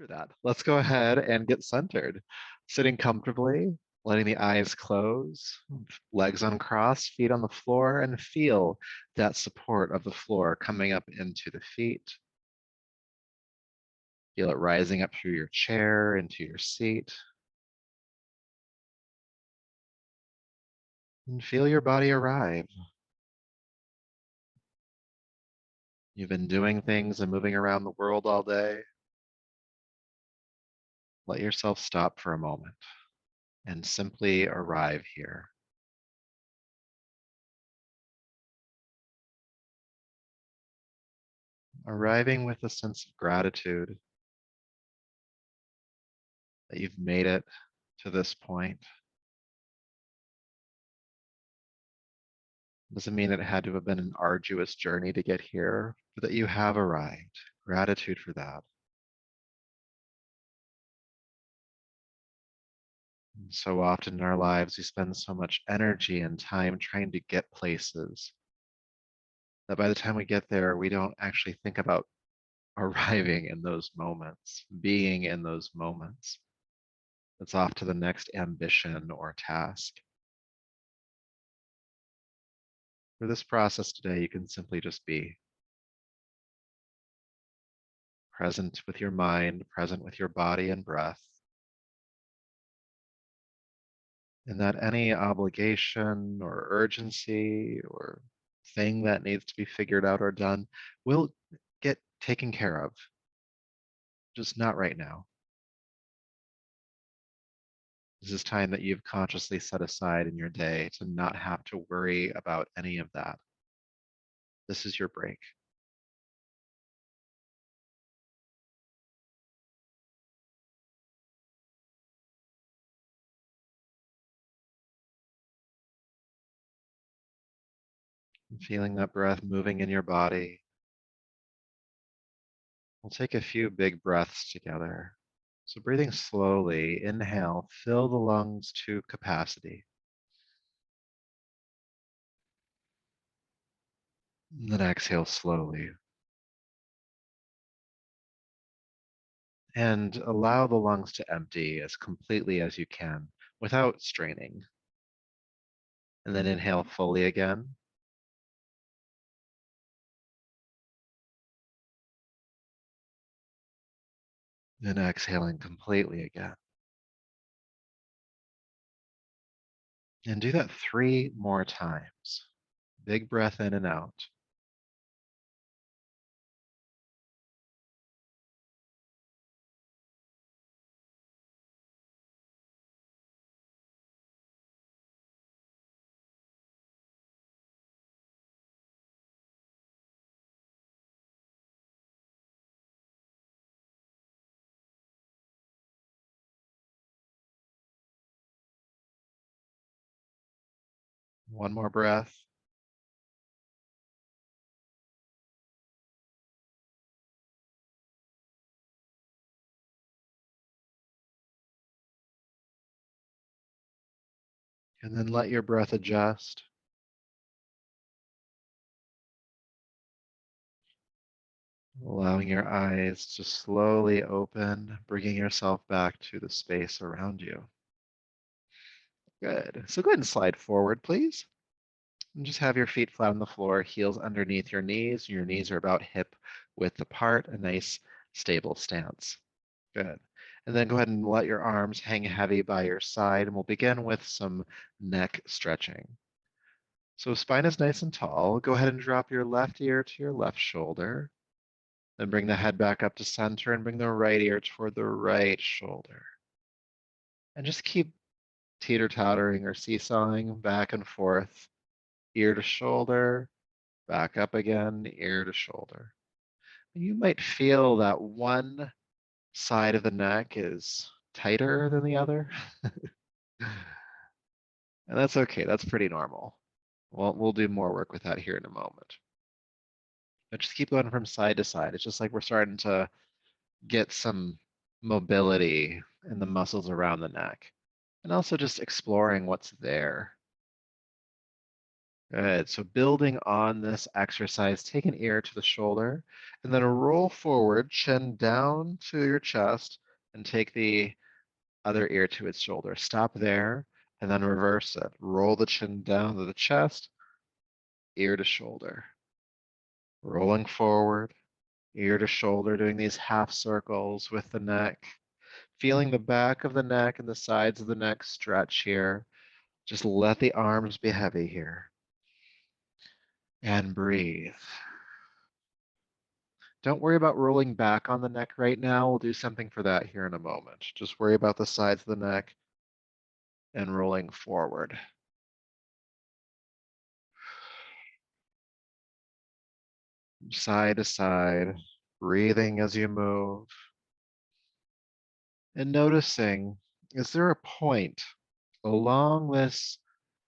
After that, let's go ahead and get centered. Sitting comfortably, letting the eyes close, legs uncrossed, feet on the floor, and feel that support of the floor coming up into the feet. Feel it rising up through your chair, into your seat. And feel your body arrive. You've been doing things and moving around the world all day. Let yourself stop for a moment and simply arrive here. Arriving with a sense of gratitude that you've made it to this point. Doesn't mean it had to have been an arduous journey to get here, but that you have arrived. Gratitude for that. And so often in our lives, we spend so much energy and time trying to get places that by the time we get there, we don't actually think about arriving in those moments, being in those moments. It's off to the next ambition or task. For this process today, you can simply just be present with your mind, present with your body and breath, and that any obligation or urgency or thing that needs to be figured out or done will get taken care of, just not right now. This is time that you've consciously set aside in your day to not have to worry about any of that. This is your break. And feeling that breath moving in your body. We'll take a few big breaths together. So breathing slowly, inhale, fill the lungs to capacity. And then exhale slowly. And allow the lungs to empty as completely as you can without straining. And then inhale fully again. Then exhaling completely again. And do that 3 more times. Big breath in and out. One more breath. And then let your breath adjust. Allowing your eyes to slowly open, bringing yourself back to the space around you. Good. So go ahead and slide forward, please. And just have your feet flat on the floor, heels underneath your knees. Your knees are about hip width apart, a nice stable stance. Good. And then go ahead and let your arms hang heavy by your side, and we'll begin with some neck stretching. So spine is nice and tall. Go ahead and drop your left ear to your left shoulder. Then bring the head back up to center and bring the right ear toward the right shoulder. And just keep teeter-tottering or seesawing back and forth, ear to shoulder, back up again, ear to shoulder. You might feel that one side of the neck is tighter than the other. And that's okay. That's pretty normal. Well, we'll do more work with that here in a moment. But just keep going from side to side. It's just like we're starting to get some mobility in the muscles around the neck. And also just exploring what's there. Good. So building on this exercise, take an ear to the shoulder and then roll forward, chin down to your chest, and take the other ear to its shoulder. Stop there and then reverse it. Roll the chin down to the chest, ear to shoulder. Rolling forward, ear to shoulder, doing these half circles with the neck. Feeling the back of the neck and the sides of the neck stretch here. Just let the arms be heavy here. And breathe. Don't worry about rolling back on the neck right now. We'll do something for that here in a moment. Just worry about the sides of the neck and rolling forward. Side to side, breathing as you move. And noticing, is there a point along this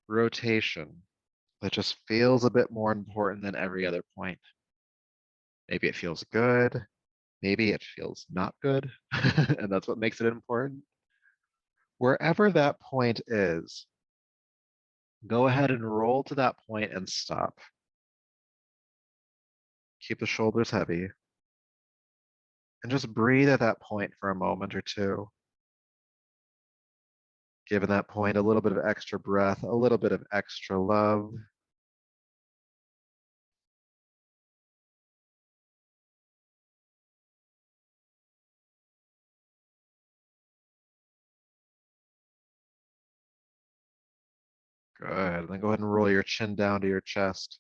rotation that just feels a bit more important than every other point? Maybe it feels good. Maybe it feels not good. And that's what makes it important. Wherever that point is, go ahead and roll to that point and stop. Keep the shoulders heavy. And just breathe at that point for a moment or two. Giving that point a little bit of extra breath, a little bit of extra love. Good. Then go ahead and roll your chin down to your chest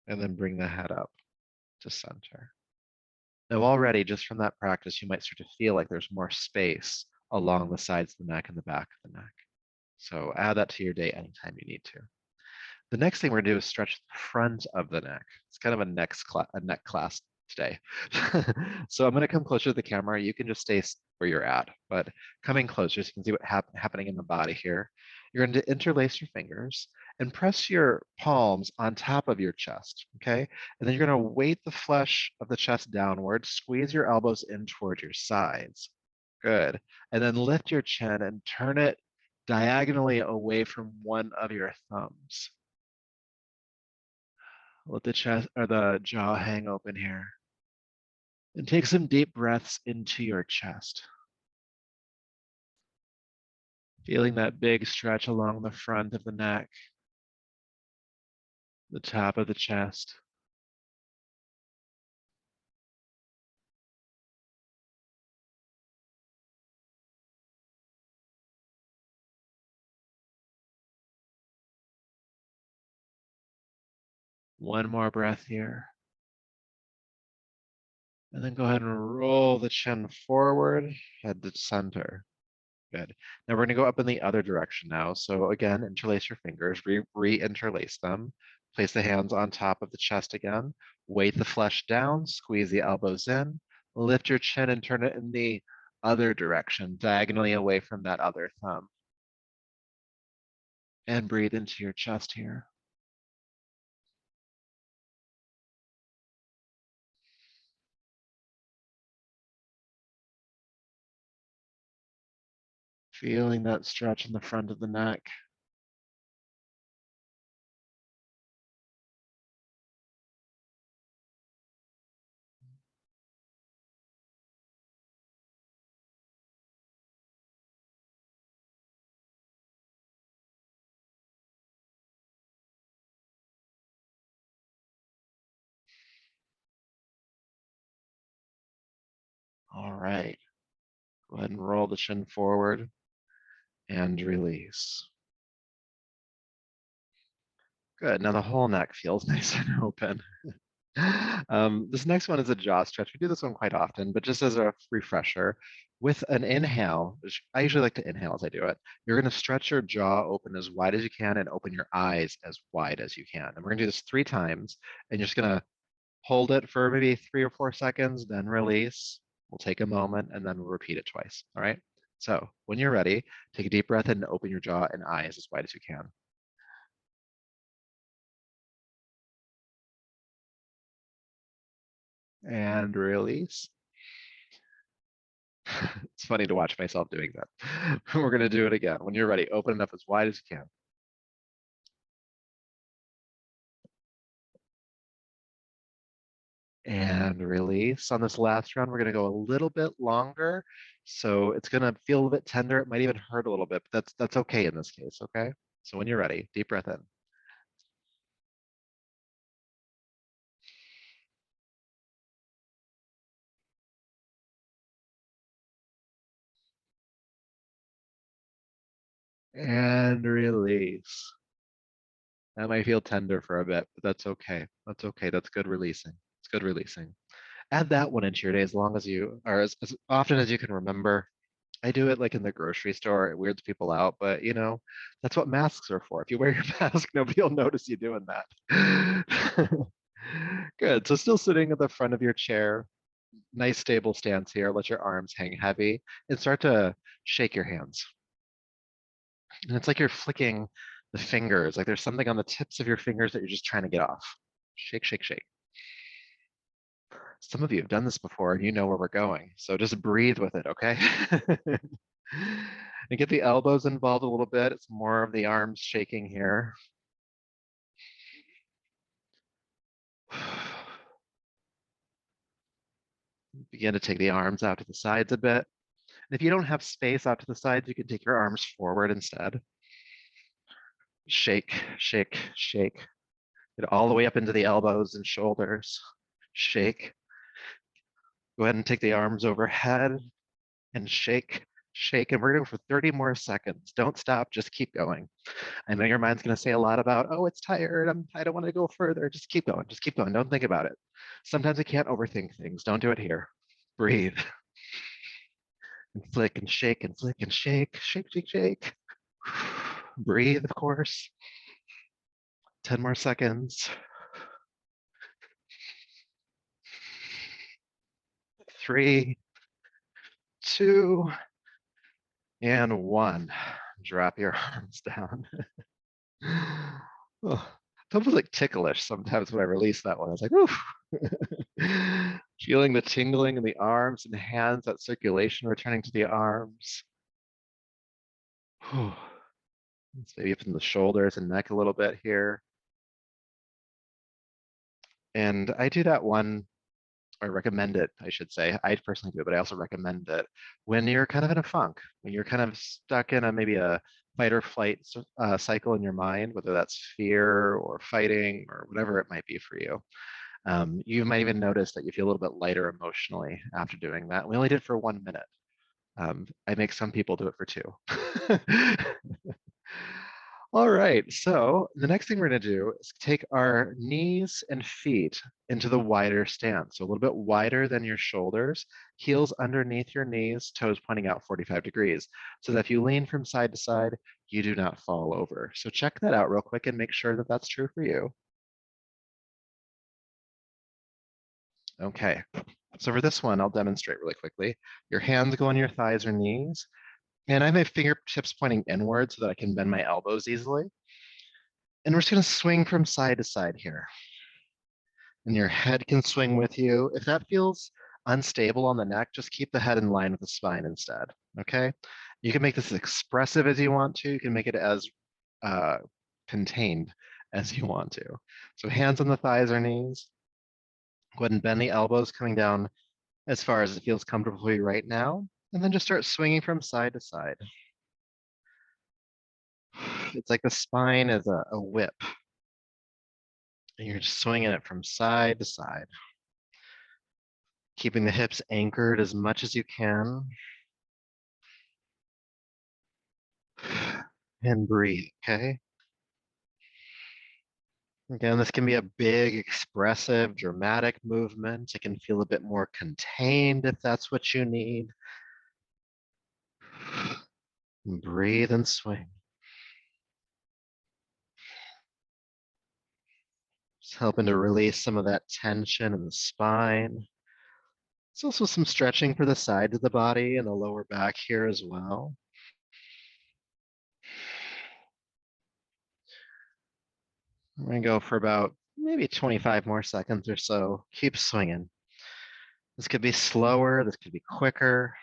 and then bring the head up to center. Now, already, just from that practice, you might start to feel like there's more space along the sides of the neck and the back of the neck. So add that to your day anytime you need to. The next thing we're gonna do is stretch the front of the neck. It's kind of a neck class today. So I'm gonna come closer to the camera. You can just stay where you're at, but coming closer so you can see what's happening in the body here. You're going to interlace your fingers and press your palms on top of your chest, okay? And then you're gonna weight the flesh of the chest downward, squeeze your elbows in toward your sides. Good. And then lift your chin and turn it diagonally away from one of your thumbs. Let the chest or the jaw hang open here. And take some deep breaths into your chest. Feeling that big stretch along the front of the neck, the top of the chest. One more breath here. And then go ahead and roll the chin forward, head to center. Good. Now we're going to go up in the other direction now. So again, interlace your fingers, re-interlace them. Place the hands on top of the chest again. Weight the flesh down, squeeze the elbows in. Lift your chin and turn it in the other direction, diagonally away from that other thumb. And breathe into your chest here. Feeling that stretch in the front of the neck. All right. Go ahead and roll the chin forward and release. Good. Now the whole neck feels nice and open. This next one is a jaw stretch. We do this one quite often, but just as a refresher, with an inhale, which I usually like to inhale as I do it, you're going to stretch your jaw open as wide as you can and open your eyes as wide as you can. And we're going to do this 3 times, and you're just going to hold it for maybe 3 or 4 seconds, then release. We'll take a moment, and then we'll repeat it twice. All right? So when you're ready, take a deep breath in and open your jaw and eyes as wide as you can. And release. It's funny to watch myself doing that. We're going to do it again. When you're ready, open it up as wide as you can. And release. On this last round, we're going to go a little bit longer. So it's going to feel a bit tender. It might even hurt a little bit, but that's okay in this case, okay? So when you're ready, deep breath in. And release. That might feel tender for a bit, but that's okay. That's okay. That's good releasing. It's good releasing. Add that one into your day as long as you, or as often as you can remember. I do it like in the grocery store. It weirds people out, but you know, that's what masks are for. If you wear your mask, nobody will notice you doing that. Good. So still sitting at the front of your chair, nice stable stance here. Let your arms hang heavy and start to shake your hands. And it's like you're flicking the fingers, like there's something on the tips of your fingers that you're just trying to get off. Shake, shake, shake. Some of you have done this before and you know where we're going. So just breathe with it, okay? And get the elbows involved a little bit. It's more of the arms shaking here. Begin to take the arms out to the sides a bit. And if you don't have space out to the sides, you can take your arms forward instead. Shake, shake, shake. Get all the way up into the elbows and shoulders. Shake. Go ahead and take the arms overhead and shake, shake. And we're going to go for 30 more seconds. Don't stop, just keep going. I know your mind's going to say a lot about, oh, it's tired. I don't want to go further. Just keep going. Just keep going. Don't think about it. Sometimes you can't overthink things. Don't do it here. Breathe and flick and shake and flick and shake, shake, shake, shake. Breathe, of course. 10 more seconds. 3, 2, and 1. Drop your arms down. Oh, it's almost like ticklish sometimes when I release that one. I was like, oof. Feeling the tingling in the arms and hands, that circulation returning to the arms. Let's maybe up in the shoulders and neck a little bit here. And I do that one, or recommend it, I should say. I personally do it, but I also recommend it when you're kind of in a funk, when you're kind of stuck in a maybe a fight or flight cycle in your mind, whether that's fear or fighting or whatever it might be for you. You might even notice that you feel a little bit lighter emotionally after doing that. We only did it for 1 minute. I make some people do it for 2. All right, so the next thing we're going to do is take our knees and feet into the wider stance. So a little bit wider than your shoulders, heels underneath your knees, toes pointing out 45 degrees. So that if you lean from side to side, you do not fall over. So check that out real quick and make sure that that's true for you. Okay, so for this one, I'll demonstrate really quickly. Your hands go on your thighs or knees, and I have my fingertips pointing inward so that I can bend my elbows easily. And we're just gonna swing from side to side here. And your head can swing with you. If that feels unstable on the neck, just keep the head in line with the spine instead, okay? You can make this as expressive as you want to. You can make it as uh, contained as you want to. So hands on the thighs or knees. Go ahead and bend the elbows coming down as far as it feels comfortable for you right now. And then just start swinging from side to side. It's like the spine is a whip. And you're just swinging it from side to side. Keeping the hips anchored as much as you can. And breathe, okay? Again, this can be a big, expressive, dramatic movement. It can feel a bit more contained if that's what you need. And breathe and swing. Just helping to release some of that tension in the spine. There's also some stretching for the sides of the body and the lower back here as well. We're gonna go for about maybe 25 more seconds or so. Keep swinging. This could be slower, this could be quicker.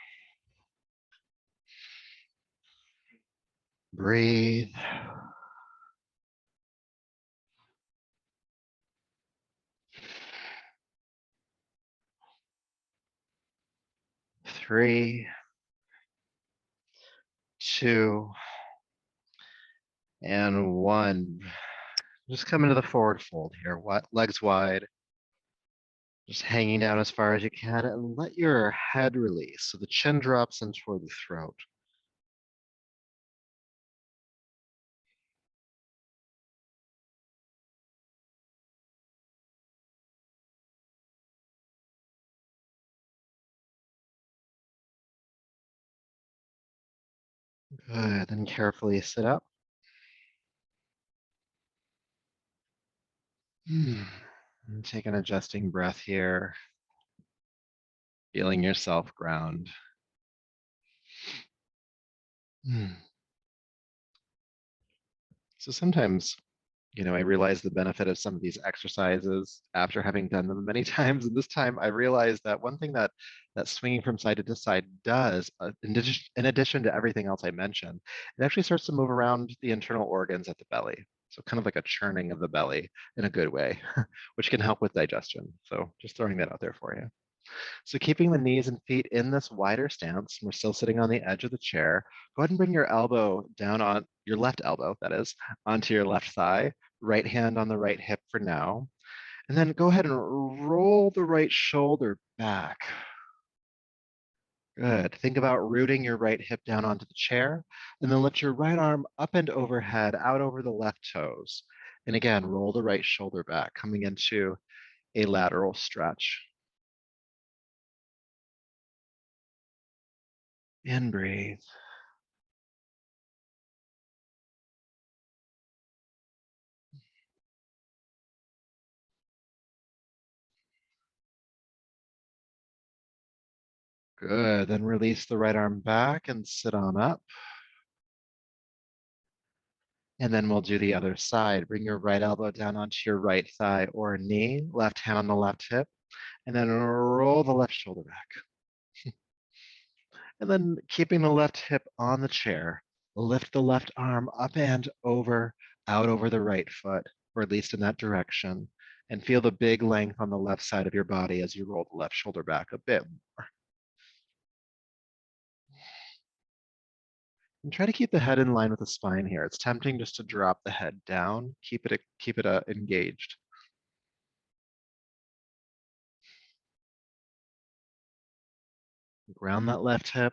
Breathe. 3, 2, and 1. Just come into the forward fold here. Legs wide, just hanging down as far as you can, and let your head release so the chin drops in toward the throat. Good. Then carefully sit up. And take an adjusting breath here, feeling yourself ground. So sometimes, I realize the benefit of some of these exercises after having done them many times. And this time I realized that one thing that swinging from side to side does, in addition to everything else I mentioned, it actually starts to move around the internal organs at the belly. So kind of like a churning of the belly in a good way, which can help with digestion. So just throwing that out there for you. So keeping the knees and feet in this wider stance, we're still sitting on the edge of the chair. Go ahead and bring your elbow down on your left elbow, that is, onto your left thigh, right hand on the right hip for now. And then go ahead and roll the right shoulder back. Good. Think about rooting your right hip down onto the chair, and then lift your right arm up and overhead, out over the left toes. And again, roll the right shoulder back, coming into a lateral stretch. And breathe. Good. Then release the right arm back and sit on up. And then we'll do the other side. Bring your right elbow down onto your right thigh or knee, left hand on the left hip, and then roll the left shoulder back. And then keeping the left hip on the chair, lift the left arm up and over, out over the right foot, or at least in that direction, and feel the big length on the left side of your body as you roll the left shoulder back a bit more. And try to keep the head in line with the spine here. It's tempting just to drop the head down. Keep it engaged. Ground that left hip.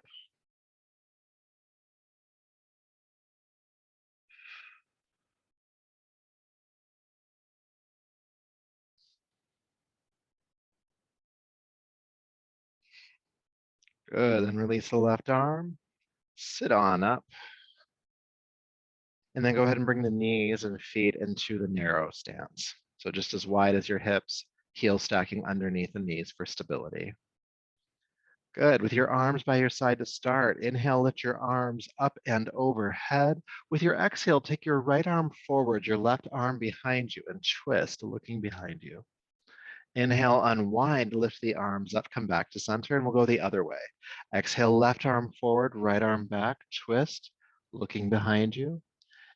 Good. Then release the left arm. Sit on up. And then go ahead and bring the knees and feet into the narrow stance. So just as wide as your hips, heels stacking underneath the knees for stability. Good. With your arms by your side to start, inhale, lift your arms up and overhead. With your exhale, take your right arm forward, your left arm behind you, and twist, looking behind you. Inhale, unwind, lift the arms up, come back to center, and we'll go the other way. Exhale, left arm forward, right arm back, twist, looking behind you.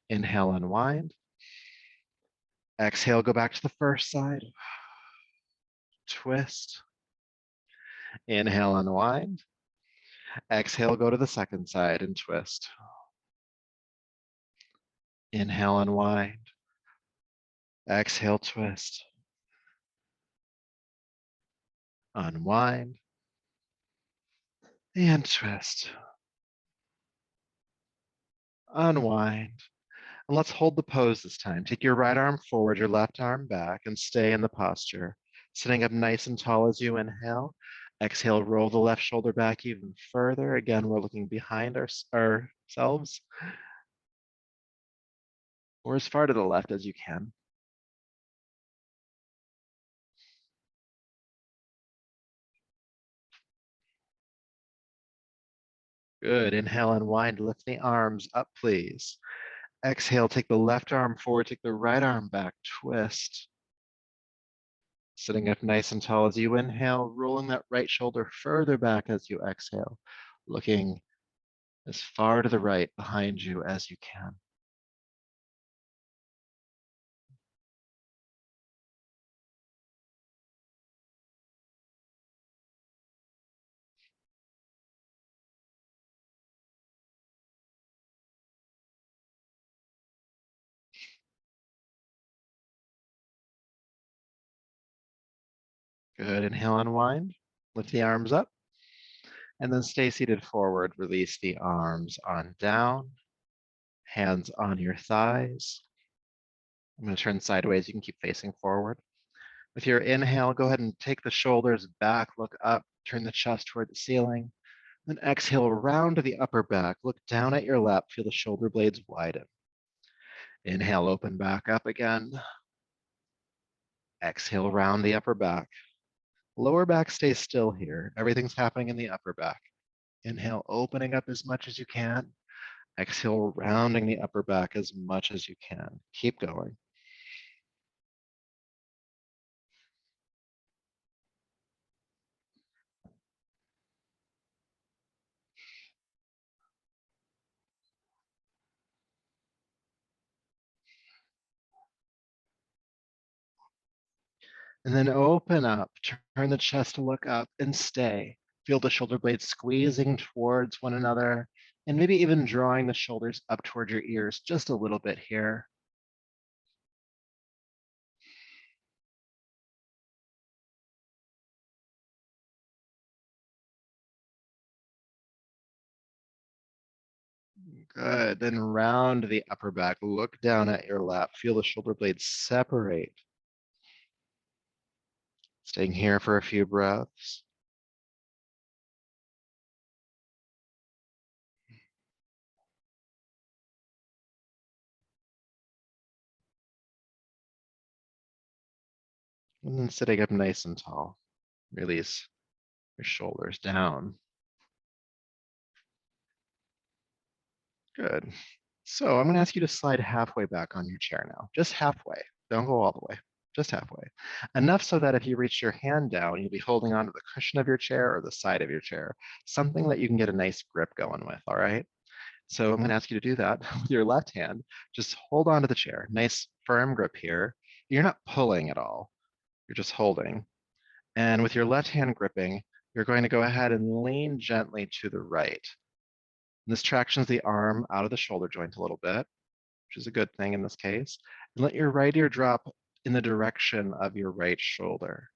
Inhale, unwind. Exhale, go back to the first side. Twist. Inhale, unwind. Exhale, go to the second side and twist. Inhale, unwind. Exhale, twist. Unwind. And twist. Unwind. And let's hold the pose this time. Take your right arm forward, your left arm back, and stay in the posture. Sitting up nice and tall as you inhale. Exhale, roll the left shoulder back even further. Again, we're looking behind ourselves, or as far to the left as you can. Good. Inhale, unwind, lift the arms up, please. Exhale, take the left arm forward, take the right arm back, twist. Sitting up nice and tall as you inhale, rolling that right shoulder further back as you exhale, looking as far to the right behind you as you can. Good. Inhale, unwind. Lift the arms up. And then stay seated forward. Release the arms on down. Hands on your thighs. I'm going to turn sideways. You can keep facing forward. With your inhale, go ahead and take the shoulders back, look up, turn the chest toward the ceiling. Then exhale, round to the upper back. Look down at your lap. Feel the shoulder blades widen. Inhale, open back up again. Exhale, round the upper back. Lower back stays still here. Everything's happening in the upper back. Inhale, opening up as much as you can. Exhale, rounding the upper back as much as you can. Keep going. And then open up, turn the chest to look up and stay. Feel the shoulder blades squeezing towards one another and maybe even drawing the shoulders up toward your ears just a little bit here. Good. Then round the upper back, look down at your lap, feel the shoulder blades separate. Staying here for a few breaths. And then sitting up nice and tall. Release your shoulders down. Good. So I'm going to ask you to slide halfway back on your chair now. Just halfway. Don't go all the way. Just halfway. Enough so that if you reach your hand down, you'll be holding onto the cushion of your chair or the side of your chair. Something that you can get a nice grip going with, all right? So I'm going to ask you to do that with your left hand. Just hold onto the chair. Nice firm grip here. You're not pulling at all. You're just holding. And with your left hand gripping, you're going to go ahead and lean gently to the right. And this tractions the arm out of the shoulder joint a little bit, which is a good thing in this case. And let your right ear drop in the direction of your right shoulder.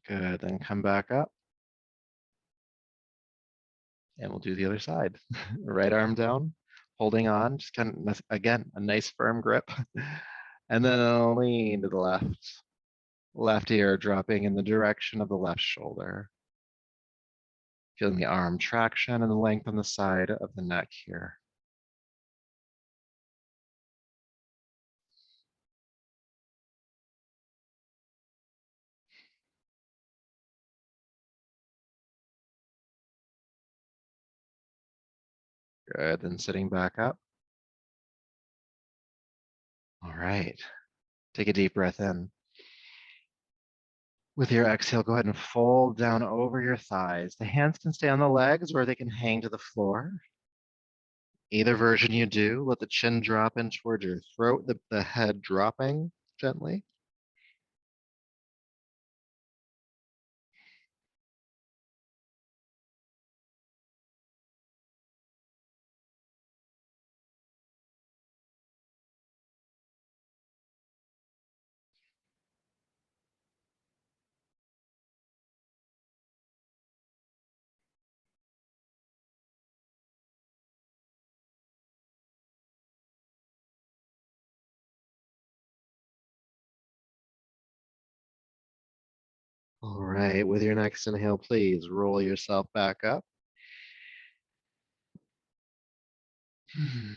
Good, then come back up. And we'll do the other side. Right arm down, holding on, just kind of, again, a nice firm grip. And then lean to the left. Left ear dropping in the direction of the left shoulder. Feeling the arm traction and the length on the side of the neck here. Good, then sitting back up. All right, take a deep breath in. With your exhale, go ahead and fold down over your thighs. The hands can stay on the legs or they can hang to the floor. Either version you do, let the chin drop in towards your throat, the head dropping gently. All right, with your next inhale, please roll yourself back up. And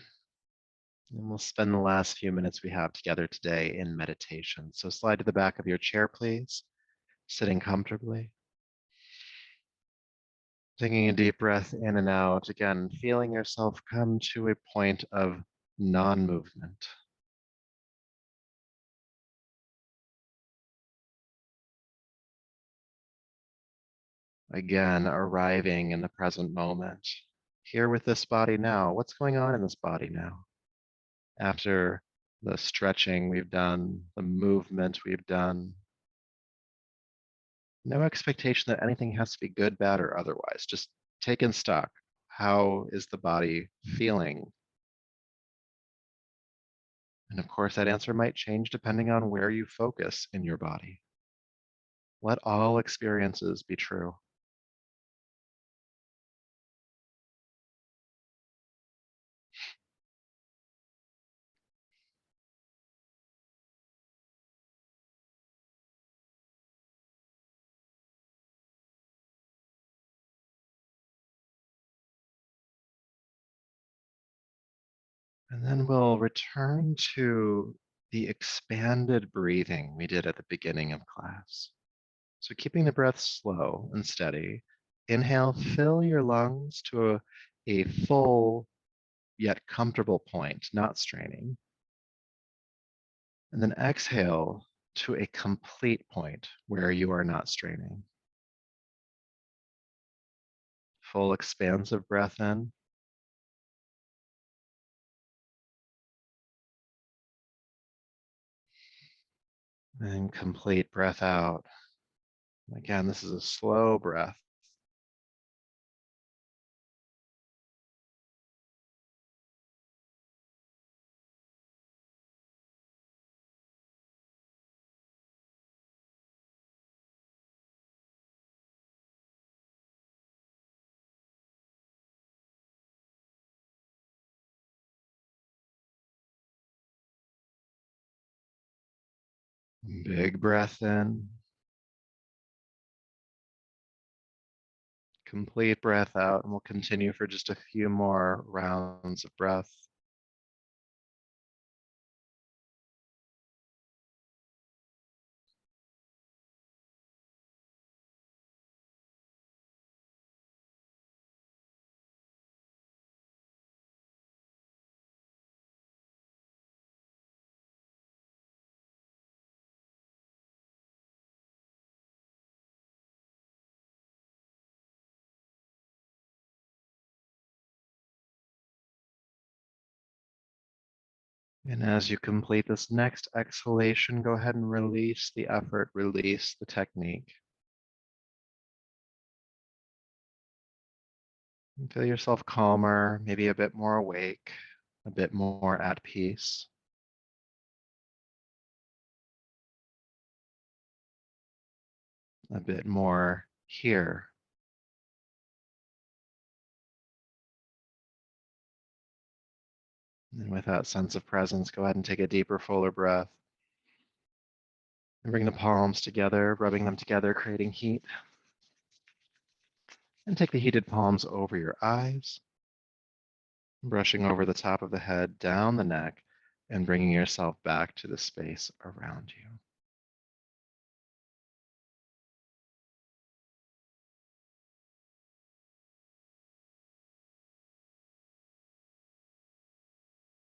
we'll spend the last few minutes we have together today in meditation. So slide to the back of your chair, please, sitting comfortably. Taking a deep breath in and out, again, feeling yourself come to a point of non-movement. Again, arriving in the present moment. Here with this body now. What's going on in this body now? After the stretching we've done, the movement we've done, No expectation that anything has to be good, bad, or otherwise. Just take in stock. How is the body feeling? And of course, that answer might change depending on where you focus in your body. Let all experiences be true. And then we'll return to the expanded breathing we did at the beginning of class. So keeping the breath slow and steady. Inhale, fill your lungs to a full yet comfortable point, not straining. And then exhale to a complete point where you are not straining. Full expansive breath in and complete breath out. Again, this is a slow breath. Big breath in, complete breath out, and we'll continue for just a few more rounds of breath. And as you complete this next exhalation, go ahead and release the effort, release the technique. And feel yourself calmer, maybe a bit more awake, a bit more at peace, a bit more here. And with that sense of presence, go ahead and take a deeper, fuller breath. And bring the palms together, rubbing them together, creating heat. And take the heated palms over your eyes, brushing over the top of the head, down the neck, and bringing yourself back to the space around you.